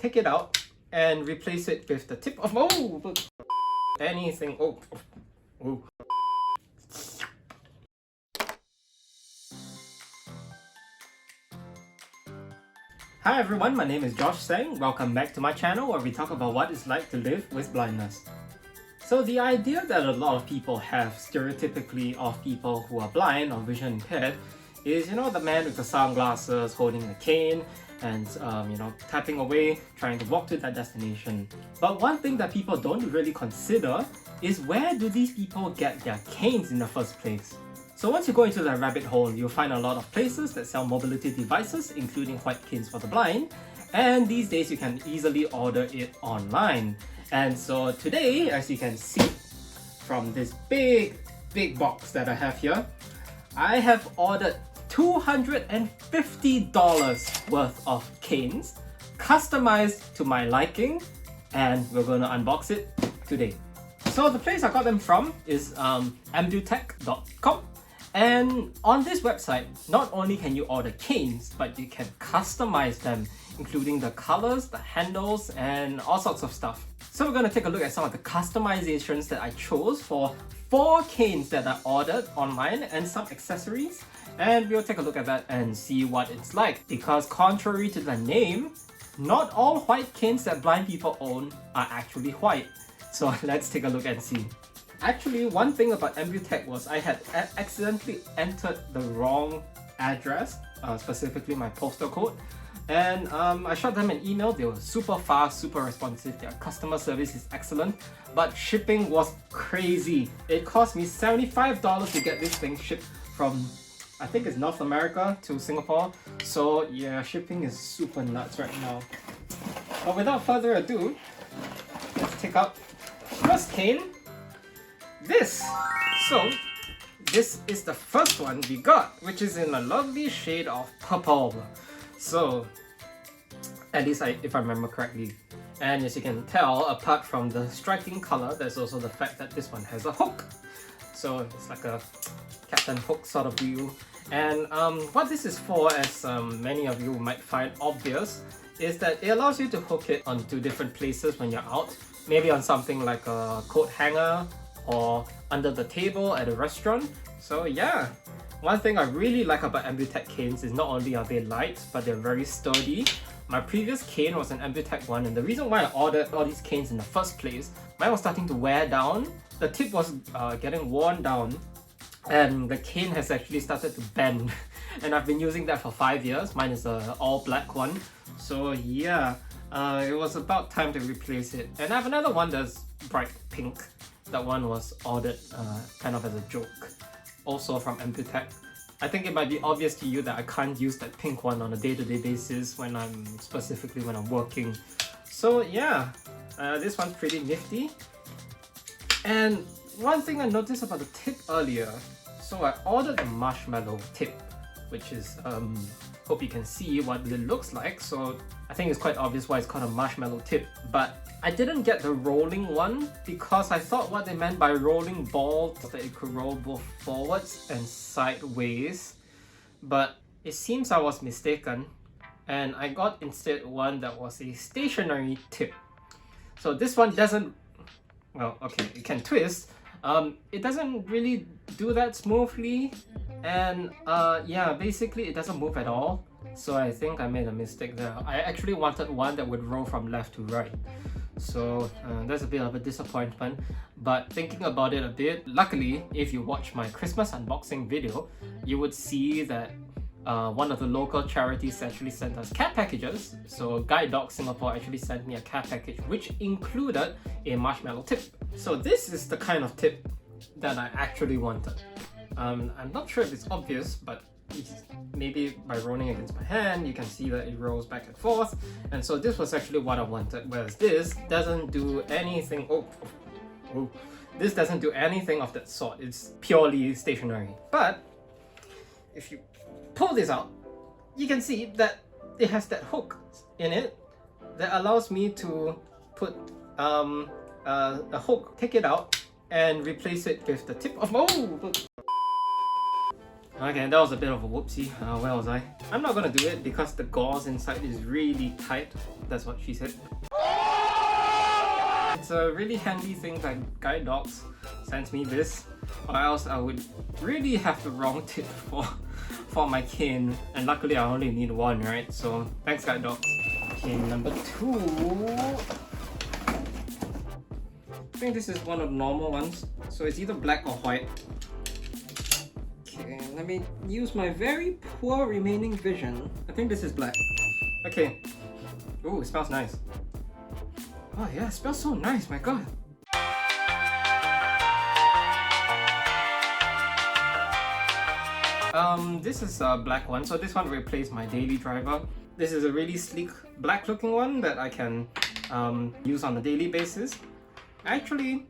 take it out and replace it with the tip of anything. Hi everyone, my name is Josh Tseng. Welcome back to my channel where we talk about what it's like to live with blindness. So the idea that a lot of people have stereotypically of people who are blind or vision impaired is, the man with the sunglasses holding a cane and, tapping away, trying to walk to that destination. But one thing that people don't really consider is where do these people get their canes in the first place? So once you go into that rabbit hole, you'll find a lot of places that sell mobility devices, including white canes for the blind. And these days you can easily order it online. And so today, as you can see from this big box that I have here, I have ordered $250 worth of canes, customized to my liking, and we're going to unbox it today. So the place I got them from is ambutech.com. And on this website, not only can you order canes, but you can customize them, including the colors, the handles, and all sorts of stuff. So we're going to take a look at some of the customizations that I chose for 4 canes that I ordered online and some accessories. And we'll take a look at that and see what it's like. Because contrary to the name, not all white canes that blind people own are actually white. So let's take a look and see. Actually, one thing about Ambutech was I had accidentally entered the wrong address, specifically my postal code. And I shot them an email. They were super fast, super responsive. Their customer service is excellent, but shipping was crazy. It cost me $75 to get this thing shipped from, I think it's North America to Singapore. So yeah, shipping is super nuts right now. But without further ado, let's take out first cane. So this is the first one we got, which is in a lovely shade of purple. So at least if I remember correctly. And as you can tell, apart from the striking color, there's also the fact that this one has a hook. So it's like a Captain Hook sort of view. And what this is for, as many of you might find obvious, is that it allows you to hook it onto different places when you're out. Maybe on something like a coat hanger, or under the table at a restaurant. So yeah, one thing I really like about Ambutech canes is not only are they light, but they're very sturdy. My previous cane was an Ambutech one, and the reason why I ordered all these canes in the first place, mine was starting to wear down. The tip was getting worn down, and the cane has actually started to bend. And I've been using that for 5 years. Mine is an all black one. So yeah, it was about time to replace it. And I have another one that's bright pink. That one was ordered kind of as a joke, also from Ambutech. I think it might be obvious to you that I can't use that pink one on a day-to-day basis when I'm working. So yeah, this one's pretty nifty. And one thing I noticed about the tip earlier, so I ordered the marshmallow tip, which is, hope you can see what it looks like. So I think it's quite obvious why it's called a marshmallow tip, but I didn't get the rolling one because I thought what they meant by rolling ball was that it could roll both forwards and sideways, but it seems I was mistaken, and I got instead one that was a stationary tip. So this one doesn't, well, okay, it can twist. It doesn't really do that smoothly, and yeah, basically it doesn't move at all. So I think I made a mistake there. I actually wanted one that would roll from left to right. So that's a bit of a disappointment, but thinking about it a bit, luckily if you watch my Christmas unboxing video, you would see that one of the local charities actually sent us care packages. So Guide Dog Singapore actually sent me a care package which included a marshmallow tip. So this is the kind of tip that I actually wanted. I'm not sure if it's obvious, but maybe by rolling against my hand you can see that it rolls back and forth, and so this was actually what I wanted, whereas this doesn't do anything. This doesn't do anything of that sort. It's purely stationary. But if you pull this out, you can see that it has that hook in it that allows me to put a hook, take it out and replace it with the tip of Okay, that was a bit of a whoopsie. Where was I? I'm not gonna do it because the gauze inside is really tight. That's what she said. It's a really handy thing that Guide Dogs sends me this, or else I would really have the wrong tip for my cane. And luckily I only need one, right? So thanks Guide Dogs. Okay, number 2. I think this is one of the normal ones. So it's either black or white. Okay, let me use my very poor remaining vision. I think this is black. Okay. Ooh, it smells nice. Oh yeah, it smells so nice, my god. This is a black one, so this one replaced my daily driver. This is a really sleek black looking one that I can use on a daily basis. Actually,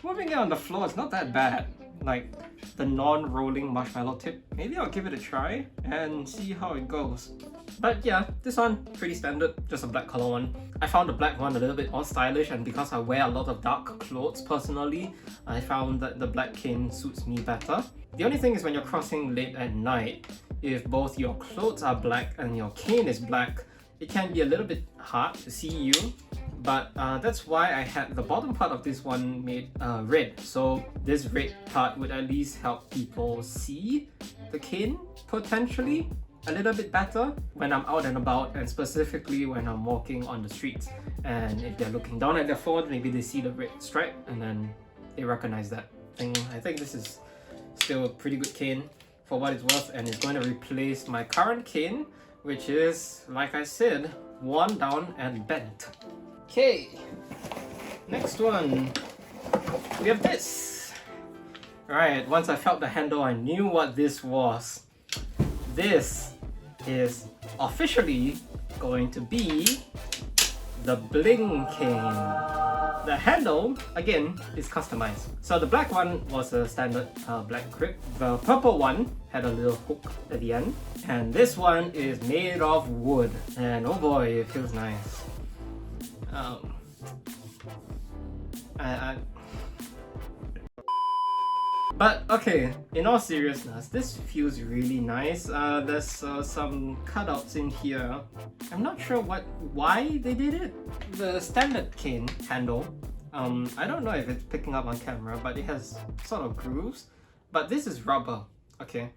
moving it on the floor is not that bad. Like the non-rolling marshmallow tip. Maybe I'll give it a try and see how it goes. But yeah, this one, pretty standard, just a black color one. I found the black one a little bit more stylish, and because I wear a lot of dark clothes personally, I found that the black cane suits me better. The only thing is when you're crossing late at night, if both your clothes are black and your cane is black, it can be a little bit hard to see you. But that's why I had the bottom part of this one made red. So this red part would at least help people see the cane potentially a little bit better when I'm out and about, and specifically when I'm walking on the streets. And if they're looking down at their phone, maybe they see the red stripe and then they recognize that thing. I think this is still a pretty good cane for what it's worth, and it's going to replace my current cane, which is, like I said, worn down and bent. Okay, next one, we have this. Alright, once I felt the handle, I knew what this was. This is officially going to be the bling cane. The handle, again, is customized. So the black one was a standard black grip. The purple one had a little hook at the end. And this one is made of wood. And oh boy, it feels nice. But okay, in all seriousness, this feels really nice. There's some cutouts in here. I'm not sure why they did it. The standard cane handle, I don't know if it's picking up on camera, but it has sort of grooves. But this is rubber, okay?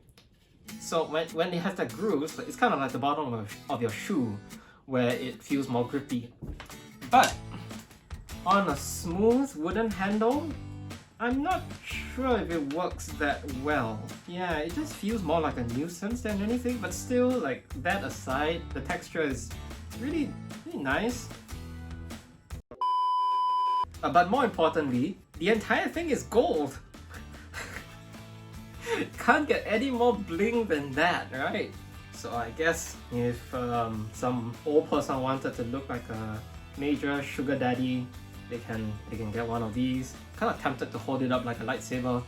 So when it has that grooves, it's kind of like the bottom of your shoe, where it feels more grippy. But on a smooth wooden handle, I'm not sure if it works that well. Yeah, it just feels more like a nuisance than anything, but still, like, that aside, the texture is really nice. But more importantly, the entire thing is gold. Can't get any more bling than that, right? So I guess if some old person wanted to look like a major sugar daddy, they can get one of these. Kind of tempted to hold it up like a lightsaber.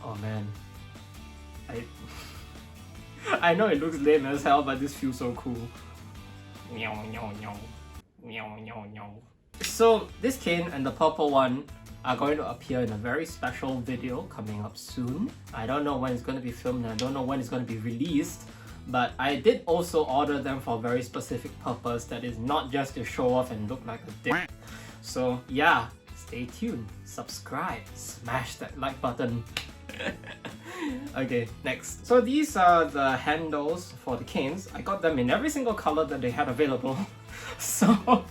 Oh man, I know it looks lame as hell, but this feels so cool. Meow meow meow meow meow meow. So this cane and the purple one are going to appear in a very special video coming up soon. I don't know when it's going to be filmed and I don't know when it's going to be released, but I did also order them for a very specific purpose that is not just to show off and look like a dick. So yeah, stay tuned, subscribe, smash that like button. Okay, next. So these are the handles for the canes. I got them in every single color that they had available. So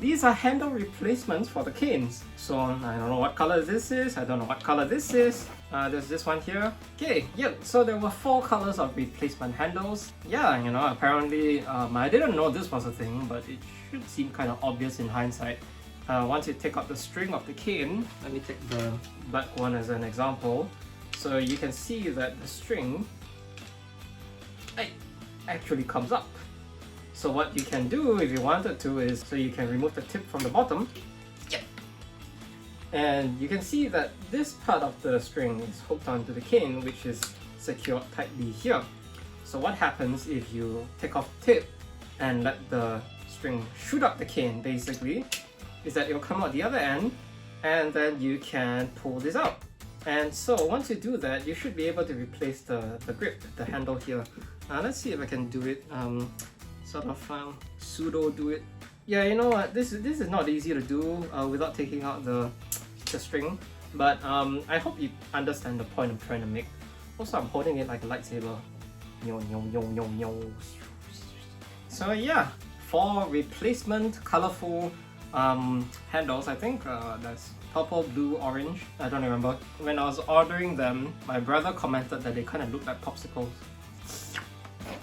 these are handle replacements for the canes. So I don't know what color this is, I don't know what color this is. There's this one here. Okay, yeah, so there were 4 colors of replacement handles. Yeah, you know, apparently I didn't know this was a thing, but it should seem kind of obvious in hindsight. Once you take out the string of the cane, let me take the black one as an example. So you can see that the string actually comes up. So what you can do if you wanted to is, so you can remove the tip from the bottom. Yep. And you can see that this part of the string is hooked onto the cane, which is secured tightly here. So what happens if you take off the tip and let the string shoot up the cane, basically, is that it will come out the other end, and then you can pull this out And so once you do that, you should be able to replace the grip, the handle here. Let's see if I can do it, sort of pseudo do it. Yeah, you know what, this is not easy to do without taking out the string, but I hope you understand the point I'm trying to make. Also, I'm holding it like a lightsaber. So yeah, for replacement colorful handles, I think there's purple, blue, orange. I don't remember. When I was ordering them, my brother commented that they kind of look like popsicles.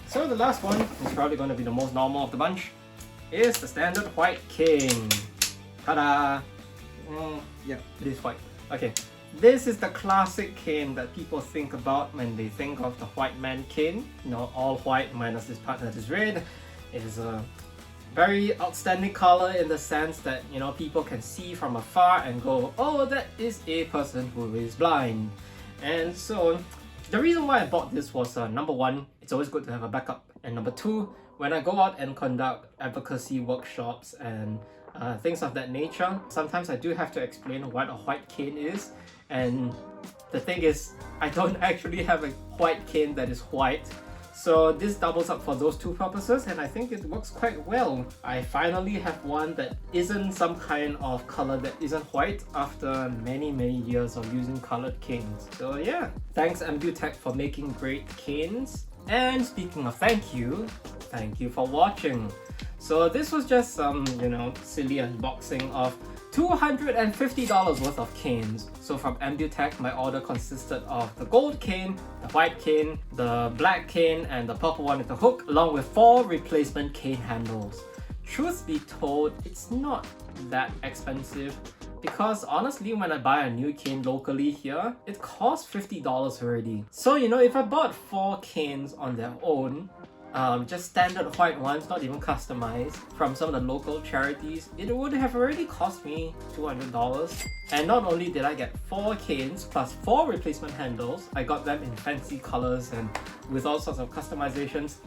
So the last one is probably going to be the most normal of the bunch. Is the standard white cane. Ta-da! Yeah, it is white. Okay, this is the classic cane that people think about when they think of the white man cane. You know, all white minus this part that is red. It is a very outstanding color in the sense that, you know, people can see from afar and go, oh, that is a person who is blind. And so the reason why I bought this was number one, it's always good to have a backup, and number two, when I go out and conduct advocacy workshops and things of that nature, sometimes I do have to explain what a white cane is. And the thing is, I don't actually have a white cane that is white. So this doubles up for those two purposes, and I think it works quite well. I finally have one that isn't some kind of color that isn't white after many years of using colored canes. So yeah, thanks Ambutech for making great canes. And speaking of thank you for watching. So this was just some, you know, silly unboxing of $250 worth of canes. So from Ambutech, my order consisted of the gold cane, the white cane, the black cane, and the purple one with the hook, along with 4 replacement cane handles. Truth be told, it's not that expensive because honestly, when I buy a new cane locally here, it costs $50 already. So, you know, if I bought 4 canes on their own, just standard white ones, not even customized, from some of the local charities, it would have already cost me $200. And not only did I get 4 canes plus 4 replacement handles, I got them in fancy colors and with all sorts of customizations.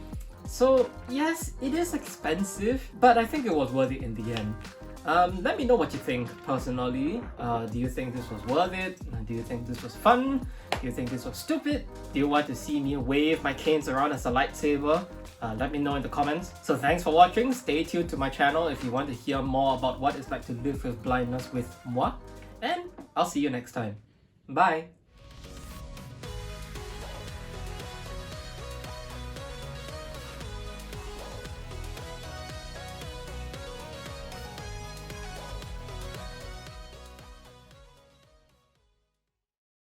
So yes, it is expensive, but I think it was worth it in the end. Let me know what you think personally. Do you think this was worth it? Do you think this was fun? Do you think this was stupid? Do you want to see me wave my canes around as a lightsaber? Let me know in the comments. So thanks for watching. Stay tuned to my channel if you want to hear more about what it's like to live with blindness with moi. And I'll see you next time. Bye!